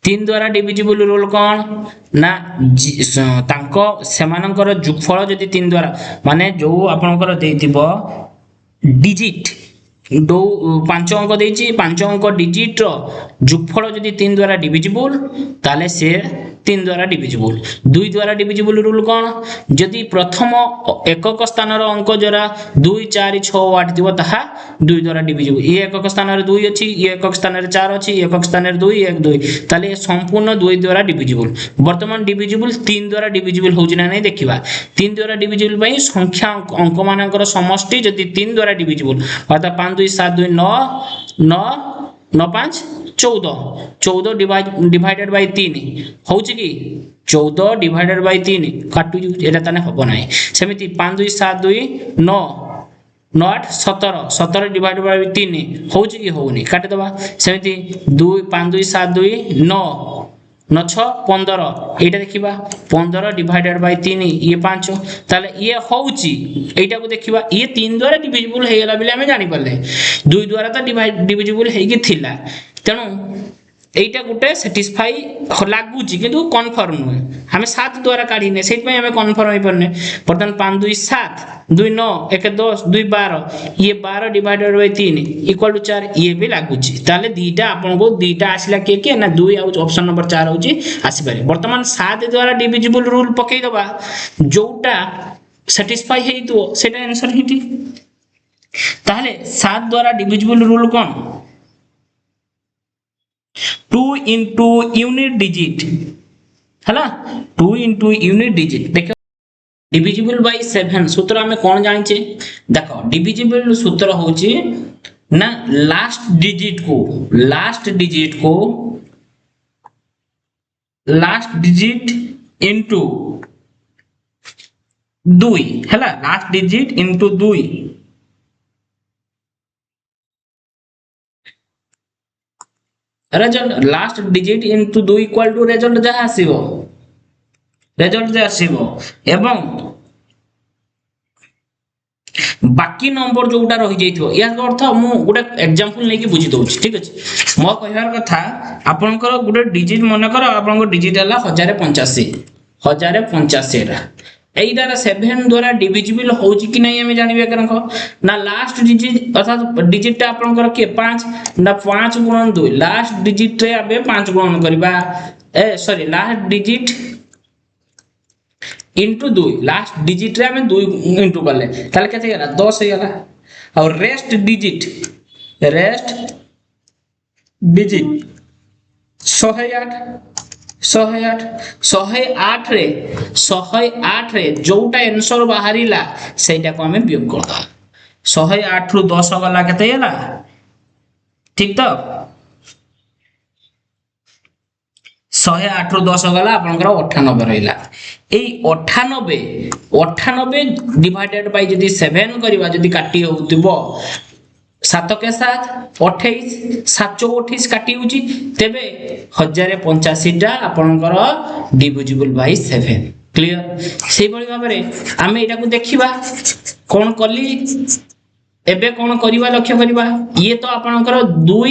3 द्वारा डिविजिबल रूल कोन ना तांको सेमानकर जोगफल जदी 3 द्वारा माने जो आपनकर देतिबो डिजिट दो 5 अंक देछि 5 अंक डिजिट रो जोगफल जदी 3 द्वारा डिविजिबल ताले से 3 द्वारा डिविजिबल 2 द्वारा डिविजिबल रूल कोन जदी प्रथम एकक स्थान रो अंक जरा 2 4 6 8 दिबो ताहा 2 द्वारा डिविजिबल ए एकक स्थान रे 2 अछि ए एकक स्थान रे 4 अछि एकक स्थान रे 2 1 2 ताले संपूर्ण 2 द्वारा डिविजिबल वर्तमान डिविजिबल 3 द्वारा डिविजिबल होउछि ना नै देखिबा 3 द्वारा डिविजिबल पई संख्या अंक मानकर समष्टि जदी 3 द्वारा डिविजिबल अर्थात 5 2 7 2 9 9 9 5 14 14 डिवाइडेड बाय 3 होउछि कि 14 डिवाइडेड बाय 3 काटु एटा तने हबो नै सेमिति 5 2 7 2 9 9 8 17 17 डिवाइडेड बाय 3 होउछि कि होउनी काटि दबा सेमिति 2 5 2 7 2 9 9 6 15 एटा देखिबा 15 डिवाइडेड बाय 3 ये 5 ताले ये होउछि एटा को देखिबा ये 3 द्वारा डिविजिबल हे गेला बिले हमें जानि परले 2 द्वारा त डिविजिबल हे कि थिला तेनु एटा गुटे सैटिस्फाई लागुची किंतु कन्फर्म नुहे हमें 7 द्वारा काढी ने सेट में हमें कन्फर्म होई परने बर्तन 5 2 7 2 9 1 10 2 12 ये 12 डिवाइडेड बाय 3 इक्वल टू 4 ये भी लागुची ताले दीटा आपन को दीटा आसिला के ना 2 आउ ऑप्शन नंबर 4 होची आसी पारे वर्तमान 7 द्वारा डिविजिबल रूल पकई दबा जोटा सैटिस्फाई हेई तो सेटा आंसर हिटी ताले 7 द्वारा डिविजिबल रूल कोन 2 into unit digit हला 2 into unit digit देखो डिविजिबल बाय 7 सूत्र हमें कोन जानि छे देखो डिविजिबल सूत्र होची ना लास्ट डिजिट into 2 हला last digit into 2 result last digit into 2 equal to result जहा आसीबो एवं बाकी नंबर जोटा रहि जाइथो या अर्थ मु गुटे एग्जांपल नै कि बुझी दोछि ठीक अछि मो कहबार कथा आपनकर गुटे डिजिट मन कर आपनकर डिजिट हला 1085 रा एइटार 7 द्वारा डिविजिबल होउची कि नै हमें जानिबे करनको ना लास्ट डिजिट अर्थात डिजिट ता आपनकर के 5 ना 5 गुणन 2 लास्ट डिजिट रे आबे 5 गुणन करबा sorry last digit into 2 last digit रे हमें 2 इनटू करले ताले केते गेला 10 हे गेला और रेस्ट डिजिट 108 रे जोटा आंसर बाहरिला सेटा को हमें वियोग करदा 108 रु 10 गला केते गेला ठीक तो 108 रु 10 गला आपनकर 98 रहिला ए 98 डिवाइडेड बाय जदी 7 करबा जदी काटी होतिबो 7 के 7 28 7 28 काटी होची तेबे 1085 टा आपनकर डिविजिबल बाय 7 क्लियर से बळी भाबरे आमे एटा को देखिबा कोन कली एबे कोन करबा लक्ष्य करबा ये तो आपनकर 2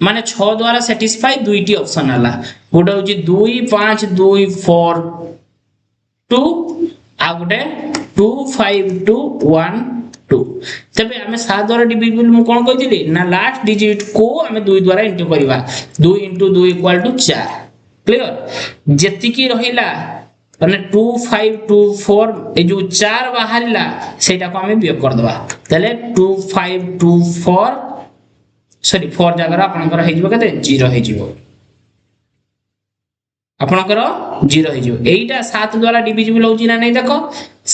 माने 6 द्वारा सैटिस्फाई 2 टी ऑप्शन हला गोटे होची 2 5 2 4 2 आ गोटे 2 5 2 1 2 तबे हमें 7 द्वारा डिविजिबल मु कोन कहिदिली ना लास्ट डिजिट को हमें 2 द्वारा इंटू करबा 2 * 2 = 4 क्लियर जेति की रहिला माने 2 5 2 4 ए जो 4 बाहरिला सेटा को हमें वियोग कर दबा तले 2 5 2 4 सॉरी 4 जगह आपनकर हे जिवो कते 0 हे जिवो आपनकर 0 हे जिवो एइटा 7 द्वारा डिविजिबल होची ना नै देखो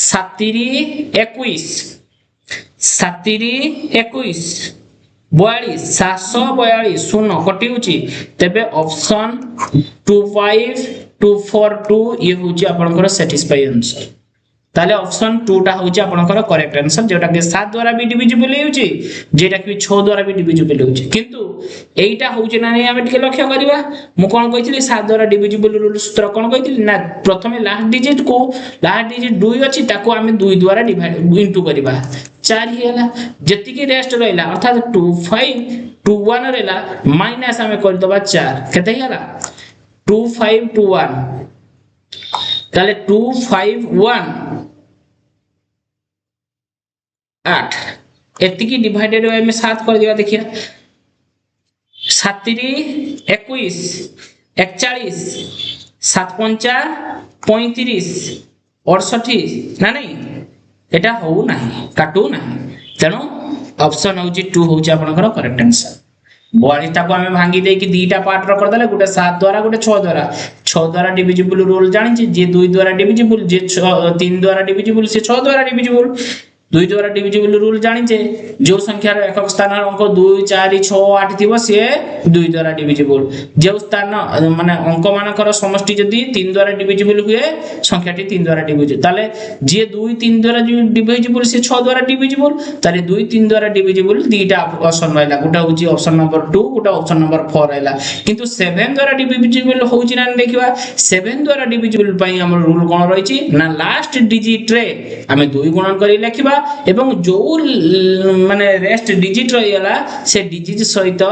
7 21 7 21 42 742 शून्य कटी होची तबे ऑप्शन 25 242 ये होची आपनकर सैटिस्फाई आंसर ताले ऑप्शन 2 टा होची आपनकर करेक्ट आंसर जेटा कि 7 द्वारा भी डिविजिबल होची जेटा कि 6 द्वारा भी डिविजिबल होची किंतु एटा होची ना नै हमें ठीक लक्ष्य करबा मु कोन कहितली 7 द्वारा डिविजिबल रूल सूत्र कोन कहितली ना प्रथमे लास्ट डिजिट 2 अछि ताको हमें 2 द्वारा डिवाइड इनटू करबा 4 ही हला जति की रेस्ट रहला अर्थात 2 5 2 1 रहला माइनस हमें कर दबा 4 केते हला 2 5 2 1 ताले 2 5 1 8 एतिकी डिवाइडेड में 7 कर दिया देखिए 7 21 41 7 5 35 68 ना नहीं एटा हो नहीं काटू नहीं तेणु ऑप्शन होची 2 होची आपनकर करेक्ट आंसर 42 ताको हमें भांगी दे कि दीटा पार्ट रो कर दले गुटे 7 द्वारा गुटे 6 द्वारा डिविजिबल रूल जानि छी जे 2 द्वारा डिविजिबल जे 3 द्वारा डिविजिबल से 6 द्वारा डिविजिबल 2 द्वारा डिविजिबल रूल जानि छे जो संख्या रो एकक स्थान अंक 2 4 6 8 थिबो से 2 द्वारा डिविजिबल जो स्थान माने अंक मानकर समष्टि जदी 3 द्वारा डिविजिबल हुए संख्याटी 3 द्वारा डिविजिबल ताले जे 2 3 द्वारा डिविजिबल से 6 द्वारा डिविजिबल ताले 2 3 द्वारा डिविजिबल दीटा ऑप्शन रहला गुटा होची ऑप्शन नंबर 2 गुटा ऑप्शन नंबर 4 रहला किंतु 7 द्वारा डिविजिबल होची ना देखिबा 7 द्वारा डिविजिबल पई हमर रूल कोन रहिची ना लास्ट डिजिट रे हमें 2 गुणन करी लेखिबा एवं जो माने रेस्ट डिजिट रहिला से डिजिट सहित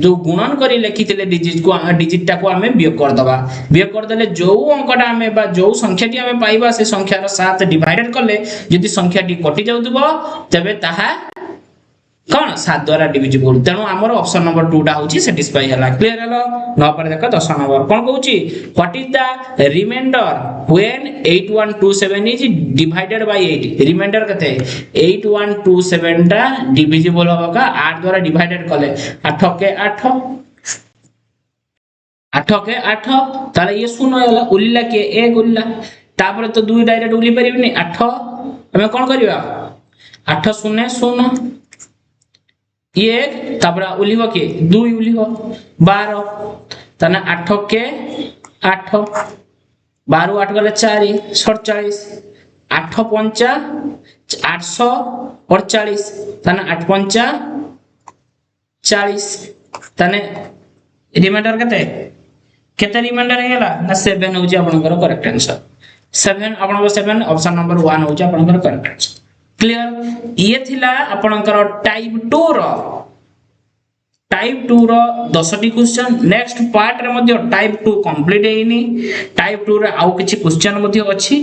जो गुणन करी लेखिथिले डिजिट टा को हमें वियोग कर दबा वियोग कर देले जो अंकटा हमें बा जो संख्याटी हमें पाइबा से संख्यार साथ डिवाइडेड करले यदि संख्याटी कटि जाउतबो तबे ताहा कोन 7 द्वारा डिविजिबल तेणु हमर ऑप्शन नंबर 2 टा होची सैटिस्फाई हला क्लियर हलो न पर देखो 10 नंबर कोन कहूची what is the remainder when 8127 is divided by 8 remainder कते 8127 टा डिविजिबल होगा 8 द्वारा डिवाइडेड करले 8 के 8 8 के 8 ताले ये शून्य होला उल्ला के 1 उल्ला तापर तो 2 डायरेक्ट उली परिबनी 8 हमें कोन करबा 8 0 0 ये तापर उलिहो के 2 उलिहो 12 तने 8 के 8 12 8 गले 4 47 8 5 848 तने 8 5 40 तने रिमाइंडर केते रिमाइंडर हेला ना 7 होची आपनकर करेक्ट आंसर 7 आपनकर 7 ऑप्शन नंबर 1 होची आपनकर करेक्ट आंसर क्लियर ये थिला आपनकर टाइप 2 रो 10 टी क्वेश्चन नेक्स्ट पार्ट रे मध्ये टाइप 2 कंप्लीट हेनी टाइप 2 रे आउ किछि क्वेश्चन मध्ये अछि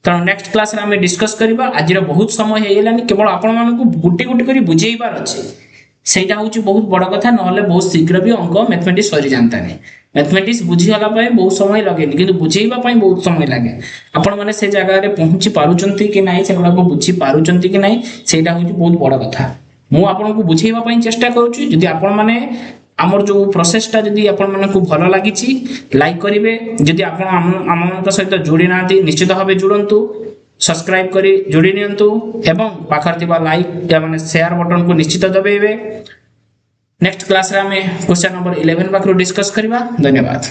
त नेक्स्ट क्लास रे हम डिस्कस करबा आज रे बहुत समय हेलानी केवल आपन मानन को गुटी गुटी करी बुझेइबार अछि सेटा होची बहुत बड़ कथा नहले बहुत शीघ्र भी अंक मैथमेटिक्स सरी जानता नहीं मैथमेटिक्स बुझी हला पय बहुत समय लगेनी किंतु बुझेइबा पय बहुत समय लागे आपण माने से जगह रे पहुंची पारुचंती कि नाही सेगुडा को बुझी पारुचंती कि नाही सेटा होची बहुत बड़ कथा मु आपण को बुझेइबा पय चेष्टा करूची जदि आपण माने हमर जो प्रोसेस टा जदि आपण माने को भलो लागिची लाइक करिवे जदि आपण हमन सहित जोड़ी नांती निश्चित भाबे जुड़ंतु सब्सक्राइब करी जोड़ी नियंतु एवं पाखर थिबा लाइक या माने शेयर बटन को निश्चित दबेइबे नेक्स्ट क्लास रे हमें क्वेश्चन नंबर 11 पाखरो डिस्कस करबा धन्यवाद।